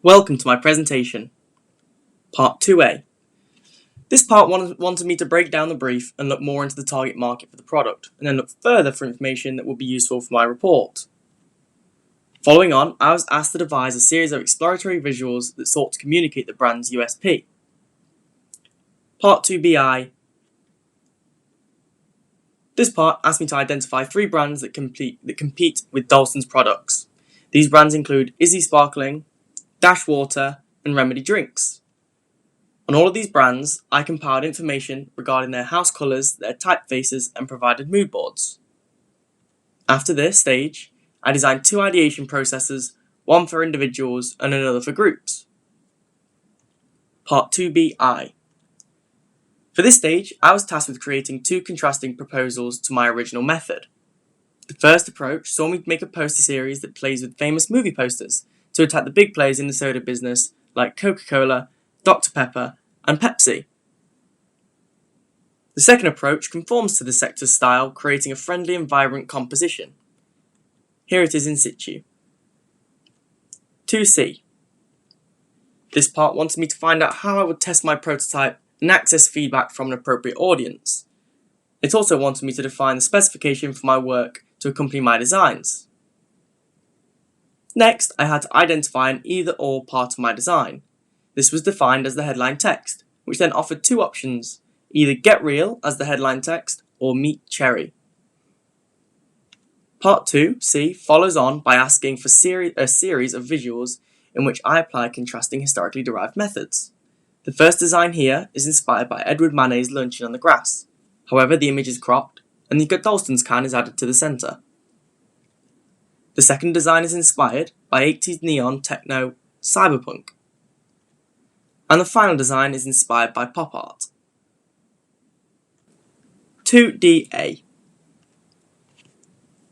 Welcome to my presentation, Part 2A. This part wanted me to break down the brief and look more into the target market for the product, and then look further for information that would be useful for my report. Following on, I was asked to devise a series of exploratory visuals that sought to communicate the brand's USP. Part 2BI. This part asked me to identify 3 brands that compete with Dalston's products. These brands include Izzy Sparkling, Dash Water, and Remedy Drinks. On all of these brands, I compiled information regarding their house colours, their typefaces, and provided mood boards. After this stage, I designed 2 ideation processes, one for individuals and another for groups. Part 2BI. For this stage, I was tasked with creating 2 contrasting proposals to my original method. The first approach saw me make a poster series that plays with famous movie posters to attack the big players in the soda business like Coca-Cola, Dr. Pepper, and Pepsi. The second approach conforms to the sector's style, creating a friendly and vibrant composition. Here it is in situ. 2C. This part wanted me to find out how I would test my prototype and access feedback from an appropriate audience. It also wanted me to define the specification for my work to accompany my designs. Next, I had to identify an either-or part of my design. This was defined as the headline text, which then offered 2 options, either Get Real as the headline text or Meet Cherry. Part 2C follows on by asking for a series of visuals in which I apply contrasting historically derived methods. The first design here is inspired by Edward Manet's Luncheon on the Grass. However, the image is cropped and the Dalston's can is added to the centre. The second design is inspired by 80s neon techno cyberpunk. And the final design is inspired by pop art. 2DA.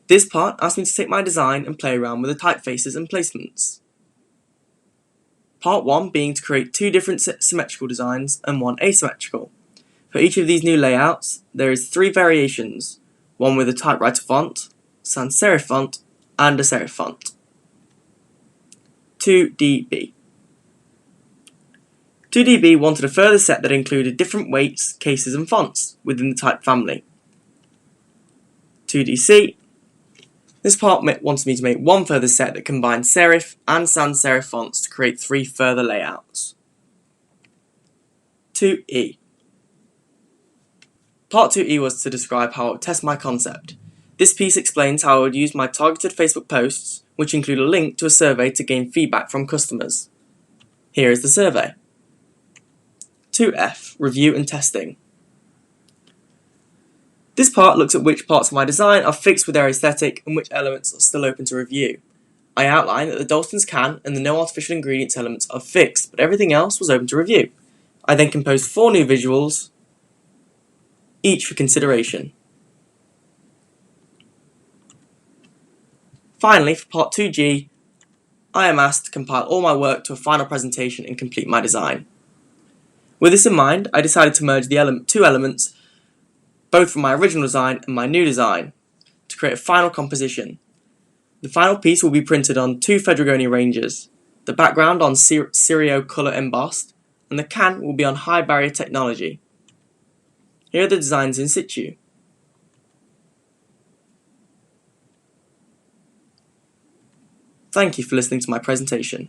This part asked me to take my design and play around with the typefaces and placements. Part 1 being to create 2 different symmetrical designs and 1 asymmetrical. For each of these new layouts, there is 3 variations, one with a typewriter font, sans serif font, and a serif font. 2DB. 2DB wanted a further set that included different weights, cases and fonts within the type family. 2DC. This part wanted me to make one further set that combined serif and sans serif fonts to create 3 further layouts. 2E. Part 2E was to describe how I would test my concept. This piece explains how I would use my targeted Facebook posts, which include a link to a survey to gain feedback from customers. Here is the survey. 2F. Review and testing. This part looks at which parts of my design are fixed with their aesthetic and which elements are still open to review. I outline that the Dalston's can and the no artificial ingredients elements are fixed, but everything else was open to review. I then composed 4 new visuals, each for consideration. Finally, for part 2G, I am asked to compile all my work to a final presentation and complete my design. With this in mind, I decided to merge the 2 elements, both from my original design and my new design, to create a final composition. The final piece will be printed on 2 Fedrigoni ranges, the background on Cerio colour embossed, and the can will be on high barrier technology. Here are the designs in situ. Thank you for listening to my presentation.